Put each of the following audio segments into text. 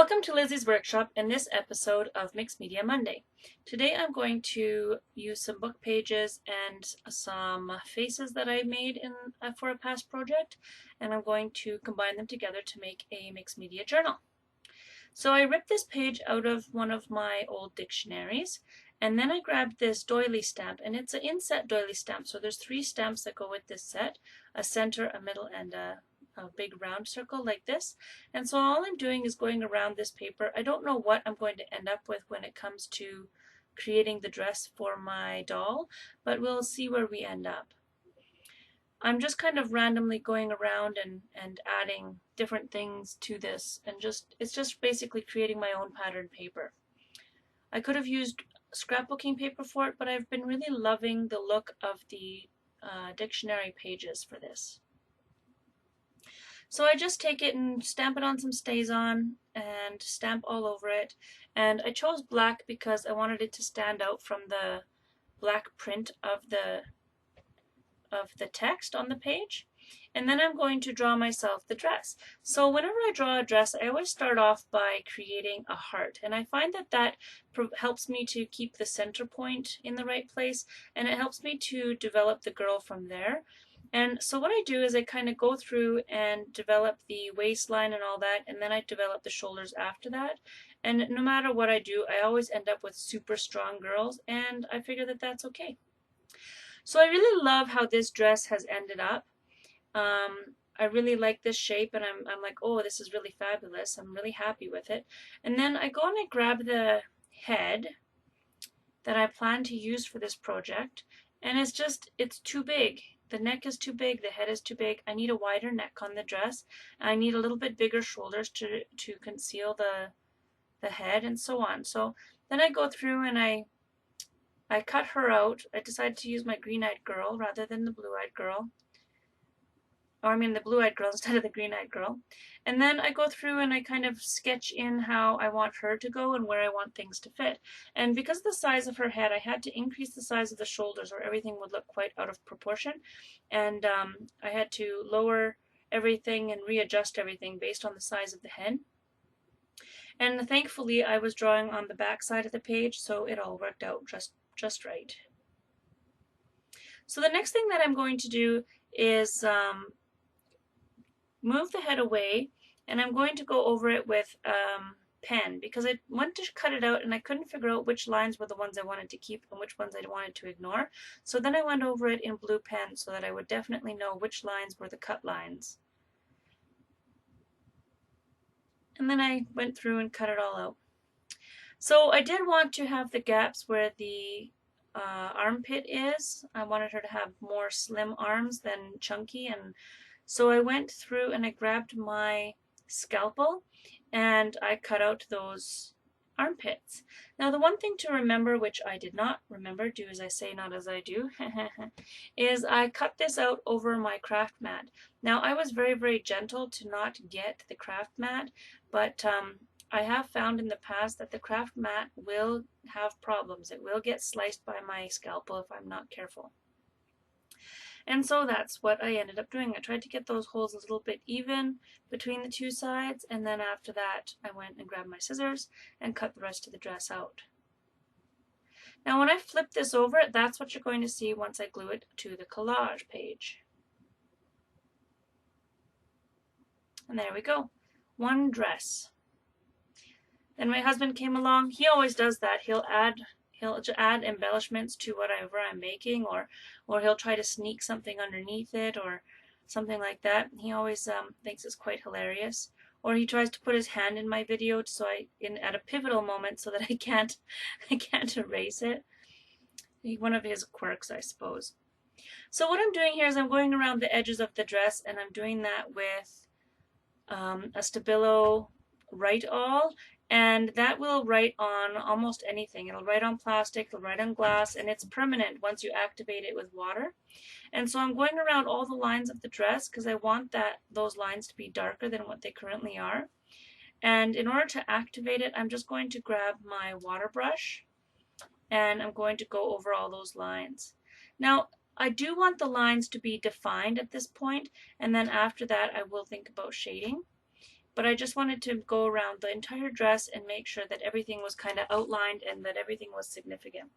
Welcome to Lizzie's Workshop in this episode of Mixed Media Monday. Today I'm going to use some book pages and some faces that I made for a past project, and I'm going to combine them together to make a mixed media journal. So I ripped this page out of one of my old dictionaries, and then I grabbed this doily stamp, and it's an inset doily stamp. So there's 3 stamps that go with this set: a center, a middle, and a big round circle like this. And so all I'm doing is going around this paper. I don't know what I'm going to end up with when it comes to creating the dress for my doll, but we'll see where we end up. I'm just kind of randomly going around and adding different things to this, and it's just basically creating my own pattern paper. I could have used scrapbooking paper for it, but I've been really loving the look of the dictionary pages for this. So I just take it and stamp it on some StazOn and stamp all over it. And I chose black because I wanted it to stand out from the black print of the text on the page. And then I'm going to draw myself the dress. So whenever I draw a dress, I always start off by creating a heart. And I find that helps me to keep the center point in the right place, and it helps me to develop the girl from there. And so what I do is I kind of go through and develop the waistline and all that, and then I develop the shoulders after that. And no matter what I do, I always end up with super strong girls, and I figure that that's okay. So I really love how this dress has ended up. I really like this shape, and I'm like, oh, this is really fabulous. I'm really happy with it. And then I go and I grab the head that I plan to use for this project, and it's too big. The neck is too big, the head is too big. I need a wider neck on the dress. I need a little bit bigger shoulders to conceal the head, and so on. So then I go through and I cut her out. I decided to use my green-eyed girl rather than the blue-eyed girl. Or I mean the blue-eyed girl instead of the green-eyed girl. And then I go through and I kind of sketch in how I want her to go and where I want things to fit. And because of the size of her head, I had to increase the size of the shoulders or everything would look quite out of proportion. And I had to lower everything and readjust everything based on the size of the head. And thankfully I was drawing on the back side of the page, so it all worked out just right. So the next thing that I'm going to do is move the head away, and I'm going to go over it with pen because I went to cut it out and I couldn't figure out which lines were the ones I wanted to keep and which ones I wanted to ignore. So then I went over it in blue pen so that I would definitely know which lines were the cut lines. And then I went through and cut it all out. So I did want to have the gaps where the armpit is. I wanted her to have more slim arms than chunky, and so I went through and I grabbed my scalpel and I cut out those armpits. Now the one thing to remember, which I did not remember, do as I say, not as I do, is I cut this out over my craft mat. Now I was very, very gentle to not get the craft mat, but I have found in the past that the craft mat will have problems. It will get sliced by my scalpel if I'm not careful. And so that's what I ended up doing. I tried to get those holes a little bit even between the 2 sides, and then after that I went and grabbed my scissors and cut the rest of the dress out. Now when I flip this over, that's what you're going to see once I glue it to the collage page. And there we go. One dress. Then my husband came along. He always does that. He'll add embellishments to whatever I'm making, or he'll try to sneak something underneath it or something like that. He always thinks it's quite hilarious. Or he tries to put his hand in my video so at a pivotal moment so that I can't erase it. One of his quirks, I suppose. So what I'm doing here is I'm going around the edges of the dress, and I'm doing that with a Stabilo Write All. And that will write on almost anything. It'll write on plastic, it'll write on glass, and it's permanent once you activate it with water. And so I'm going around all the lines of the dress because I want those lines to be darker than what they currently are. And in order to activate it, I'm just going to grab my water brush and I'm going to go over all those lines. Now, I do want the lines to be defined at this point, and then after that I will think about shading. but I just wanted to go around the entire dress and make sure that everything was kind of outlined and that everything was significant.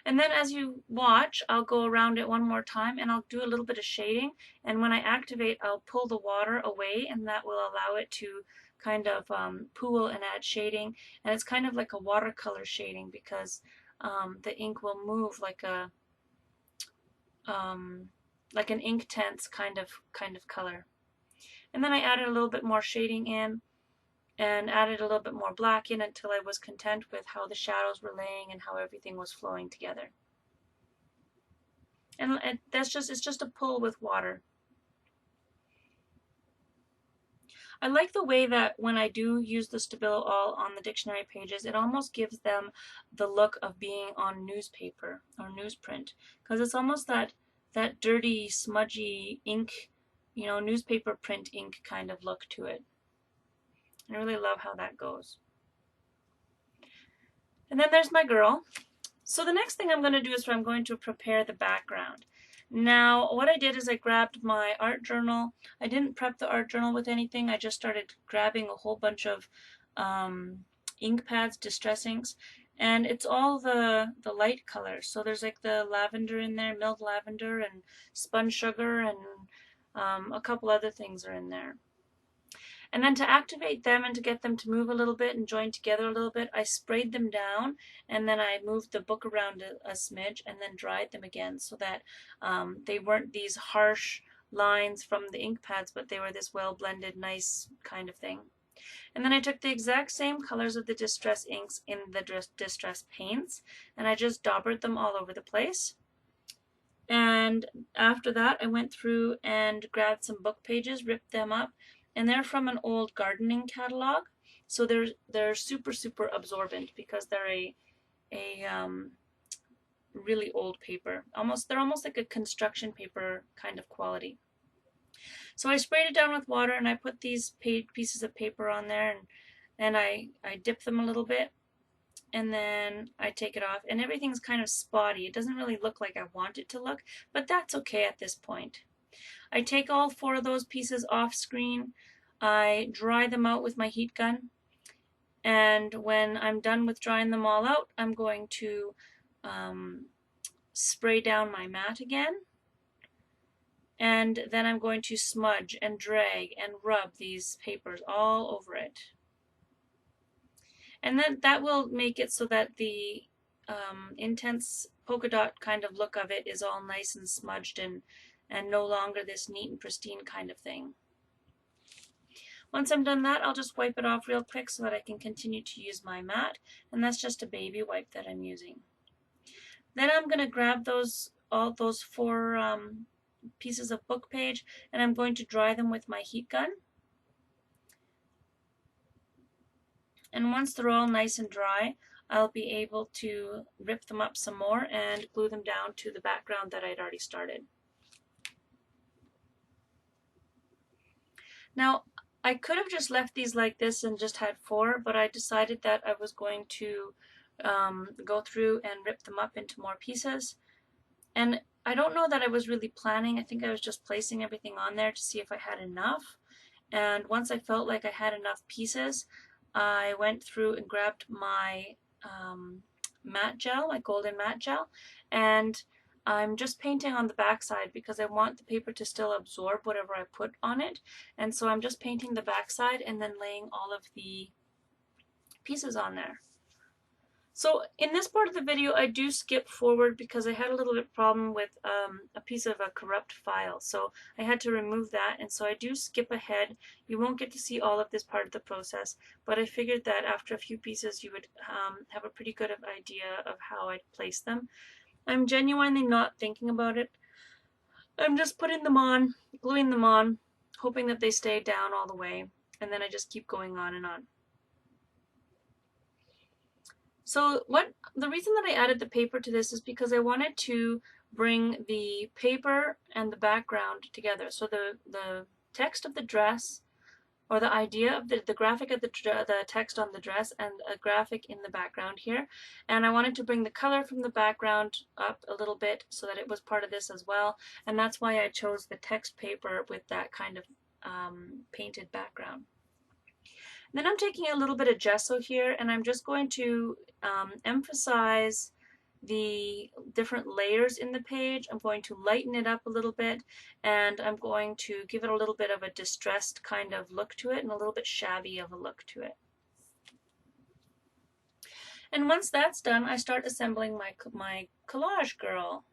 And then as you watch, I'll go around it one more time and I'll do a little bit of shading. And when I activate, I'll pull the water away, and that will allow it to kind of pool and add shading. And it's kind of like a watercolor shading because the ink will move like a like an Inktense kind of color. And then I added a little bit more shading in and added a little bit more black in until I was content with how the shadows were laying and how everything was flowing together. And it's just a pull with water. I like the way that when I do use the Stabilo All on the dictionary pages, it almost gives them the look of being on newspaper or newsprint, because it's almost that dirty, smudgy ink, you know, newspaper print ink kind of look to it. I really love how that goes. And then there's my girl. So the next thing I'm going to do is I'm going to prepare the background. Now, what I did is I grabbed my art journal. I didn't prep the art journal with anything. I just started grabbing a whole bunch of ink pads, distress inks, and it's all the light colors. So there's like the lavender in there, milled lavender, and spun sugar, and a couple other things are in there. And then to activate them and to get them to move a little bit and join together a little bit, I sprayed them down, and then I moved the book around a smidge and then dried them again so that they weren't these harsh lines from the ink pads, but they were this well blended, nice kind of thing. And then I took the exact same colors of the distress inks in the distress paints, and I just daubered them all over the place. And after that, I went through and grabbed some book pages, ripped them up, and they're from an old gardening catalog, so they're super absorbent because they're a really old paper. They're almost like a construction paper kind of quality. So I sprayed it down with water, and I put these pieces of paper on there, and I dip them a little bit, and then I take it off, and everything's kind of spotty. It doesn't really look like I want it to look, but that's okay at this point. I take all 4 of those pieces off screen. I dry them out with my heat gun, and when I'm done with drying them all out, I'm going to spray down my mat again, and then I'm going to smudge and drag and rub these papers all over it. And then that will make it so that the intense polka dot kind of look of it is all nice and smudged and no longer this neat and pristine kind of thing. Once I'm done that, I'll just wipe it off real quick so that I can continue to use my mat, and that's just a baby wipe that I'm using. Then I'm going to grab all those 4 pieces of book page, and I'm going to dry them with my heat gun. And once they're all nice and dry, I'll be able to rip them up some more and glue them down to the background that I'd already started. Now, I could have just left these like this and just had 4, but I decided that I was going to go through and rip them up into more pieces. And I don't know that I was really planning. I think I was just placing everything on there to see if I had enough. And once I felt like I had enough pieces, I went through and grabbed my matte gel, my golden matte gel, and I'm just painting on the back side because I want the paper to still absorb whatever I put on it. And so I'm just painting the back side and then laying all of the pieces on there. So in this part of the video, I do skip forward because I had a little bit problem with a piece of a corrupt file. So I had to remove that, and so I do skip ahead. You won't get to see all of this part of the process, but I figured that after a few pieces you would have a pretty good idea of how I'd place them. I'm genuinely not thinking about it. I'm just putting them on, gluing them on, hoping that they stay down all the way, and then I just keep going on and on. So the reason that I added the paper to this is because I wanted to bring the paper and the background together. So the text of the dress, or the idea of the graphic of the text on the dress, and a graphic in the background here. And I wanted to bring the color from the background up a little bit so that it was part of this as well. And that's why I chose the text paper with that kind of painted background. Then I'm taking a little bit of gesso here, and I'm just going to emphasize the different layers in the page. I'm going to lighten it up a little bit, and I'm going to give it a little bit of a distressed kind of look to it and a little bit shabby of a look to it. And once that's done, I start assembling my collage girl.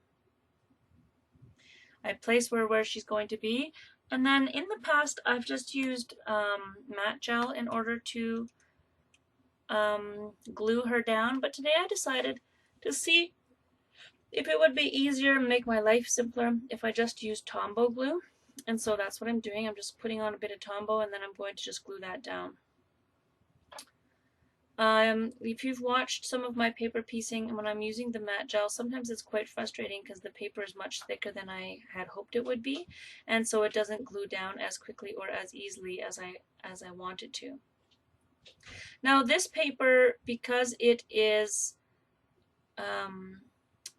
I place where she's going to be, and then in the past I've just used matte gel in order to glue her down, but today I decided to see if it would be easier and make my life simpler if I just used Tombow glue. And so that's what I'm doing. I'm just putting on a bit of Tombow, and then I'm going to just glue that down. If you've watched some of my paper piecing, when I'm using the matte gel, sometimes it's quite frustrating because the paper is much thicker than I had hoped it would be, and so it doesn't glue down as quickly or as easily as I want it to. Now this paper, because it is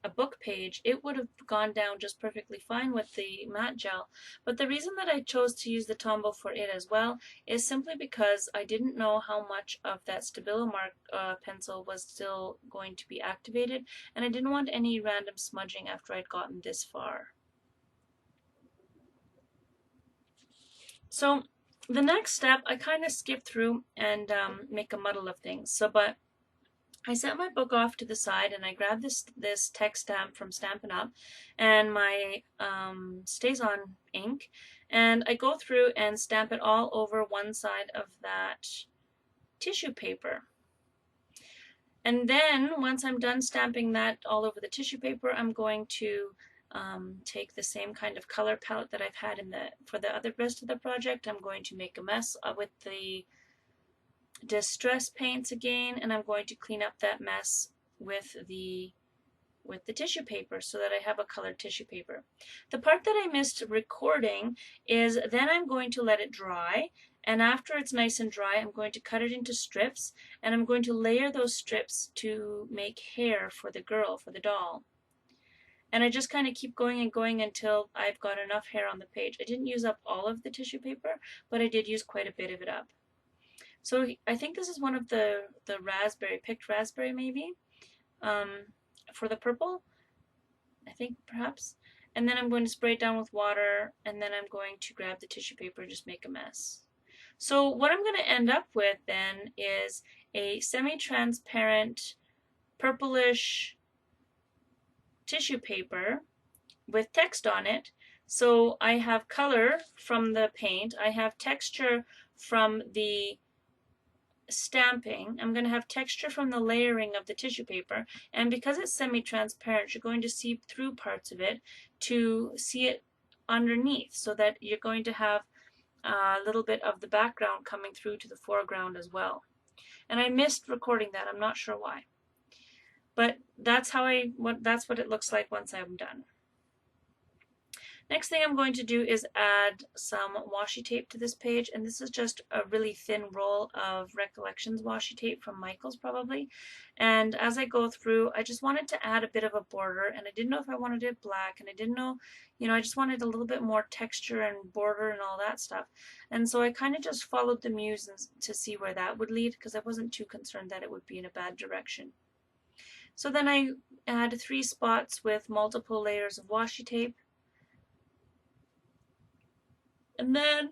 a book page, it would have gone down just perfectly fine with the matte gel, but the reason that I chose to use the Tombow for it as well is simply because I didn't know how much of that Stabilo Mark pencil was still going to be activated, and I didn't want any random smudging after I'd gotten this far. So the next step, I kind of skip through and make a muddle of things. But I set my book off to the side, and I grabbed this text stamp from Stampin' Up! And my StazOn ink, and I go through and stamp it all over one side of that tissue paper. And then once I'm done stamping that all over the tissue paper, I'm going to take the same kind of color palette that I've had for the other rest of the project. I'm going to make a mess with the distress paints again, and I'm going to clean up that mess with the tissue paper so that I have a colored tissue paper. The part that I missed recording is then I'm going to let it dry, and after it's nice and dry, I'm going to cut it into strips, and I'm going to layer those strips to make hair for the girl, for the doll. And I just kind of keep going and going until I've got enough hair on the page. I didn't use up all of the tissue paper, but I did use quite a bit of it up. So I think this is one of the raspberry, picked raspberry maybe, for the purple, I think perhaps. And then I'm going to spray it down with water, and then I'm going to grab the tissue paper and just make a mess. So what I'm going to end up with then is a semi-transparent purplish tissue paper with text on it. So I have color from the paint, I have texture from the stamping, I'm going to have texture from the layering of the tissue paper, and because it's semi-transparent, you're going to see through parts of it to see it underneath, so that you're going to have a little bit of the background coming through to the foreground as well. And I missed recording that, I'm not sure why. But that's that's what it looks like once I'm done. Next thing I'm going to do is add some washi tape to this page, and this is just a really thin roll of Recollections washi tape from Michaels probably. And as I go through, I just wanted to add a bit of a border, and I didn't know if I wanted it black, and I didn't know, I just wanted a little bit more texture and border and all that stuff. And so I kind of just followed the muse to see where that would lead, because I wasn't too concerned that it would be in a bad direction. So then I add 3 spots with multiple layers of washi tape. And then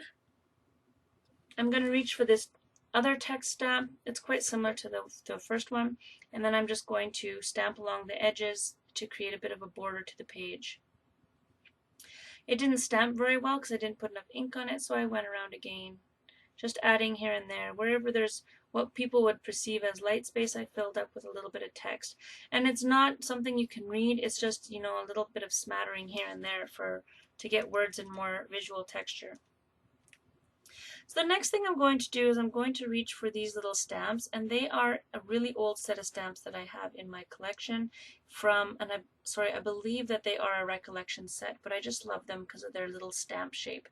I'm going to reach for this other text stamp. It's quite similar to the first one. And then I'm just going to stamp along the edges to create a bit of a border to the page. It didn't stamp very well because I didn't put enough ink on it, so I went around again, just adding here and there. Wherever there's what people would perceive as light space, I filled up with a little bit of text. And it's not something you can read, it's just, a little bit of smattering here and there to get words and more visual texture. So the next thing I'm going to do is I'm going to reach for these little stamps, and they are a really old set of stamps that I have in my collection I believe that they are a Recollection set, but I just love them because of their little stamp shape.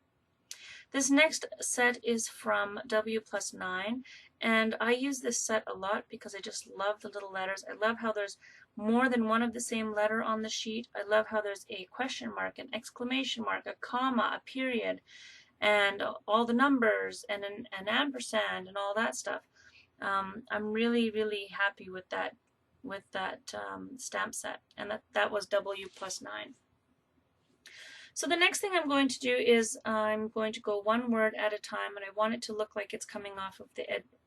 This next set is from W+9, and I use this set a lot because I just love the little letters. I love how there's more than one of the same letter on the sheet. I love how there's a question mark, an exclamation mark, a comma, a period, and all the numbers and an ampersand and all that stuff. I'm really, really happy with that stamp set, and that was W+9. So the next thing I'm going to do is I'm going to go one word at a time, and I want it to look like it's coming off of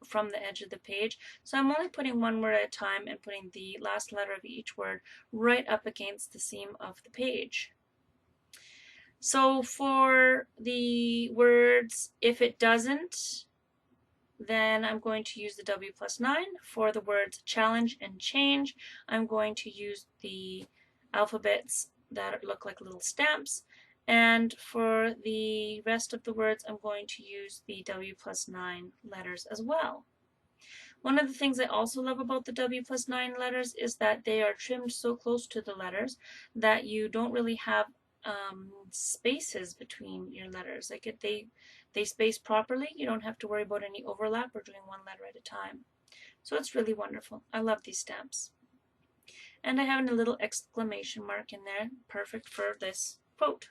from the edge of the page. So I'm only putting one word at a time and putting the last letter of each word right up against the seam of the page. So for the words, if it doesn't, then I'm going to use the W+9. For the words challenge and change, I'm going to use the alphabets that look like little stamps. And for the rest of the words, I'm going to use the W+9 letters as well. One of the things I also love about the W+9 letters is that they are trimmed so close to the letters that you don't really have spaces between your letters. Like they space properly. You don't have to worry about any overlap or doing one letter at a time. So it's really wonderful. I love these stamps. And I have a little exclamation mark in there, perfect for this quote.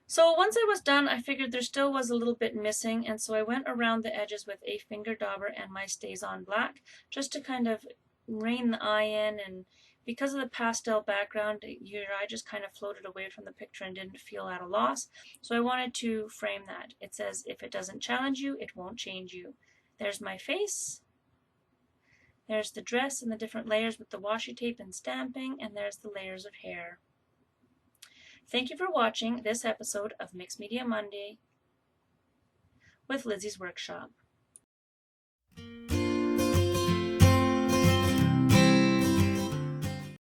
So once I was done, I figured there still was a little bit missing, and so I went around the edges with a finger dauber and my StazOn black just to kind of rein the eye in, and because of the pastel background, your eye just kind of floated away from the picture and didn't feel at a loss. So I wanted to frame that. It says, if it doesn't challenge you, it won't change you. There's my face. There's the dress and the different layers with the washi tape and stamping, and there's the layers of hair. Thank you for watching this episode of Mixed Media Monday with Lizzie's Workshop.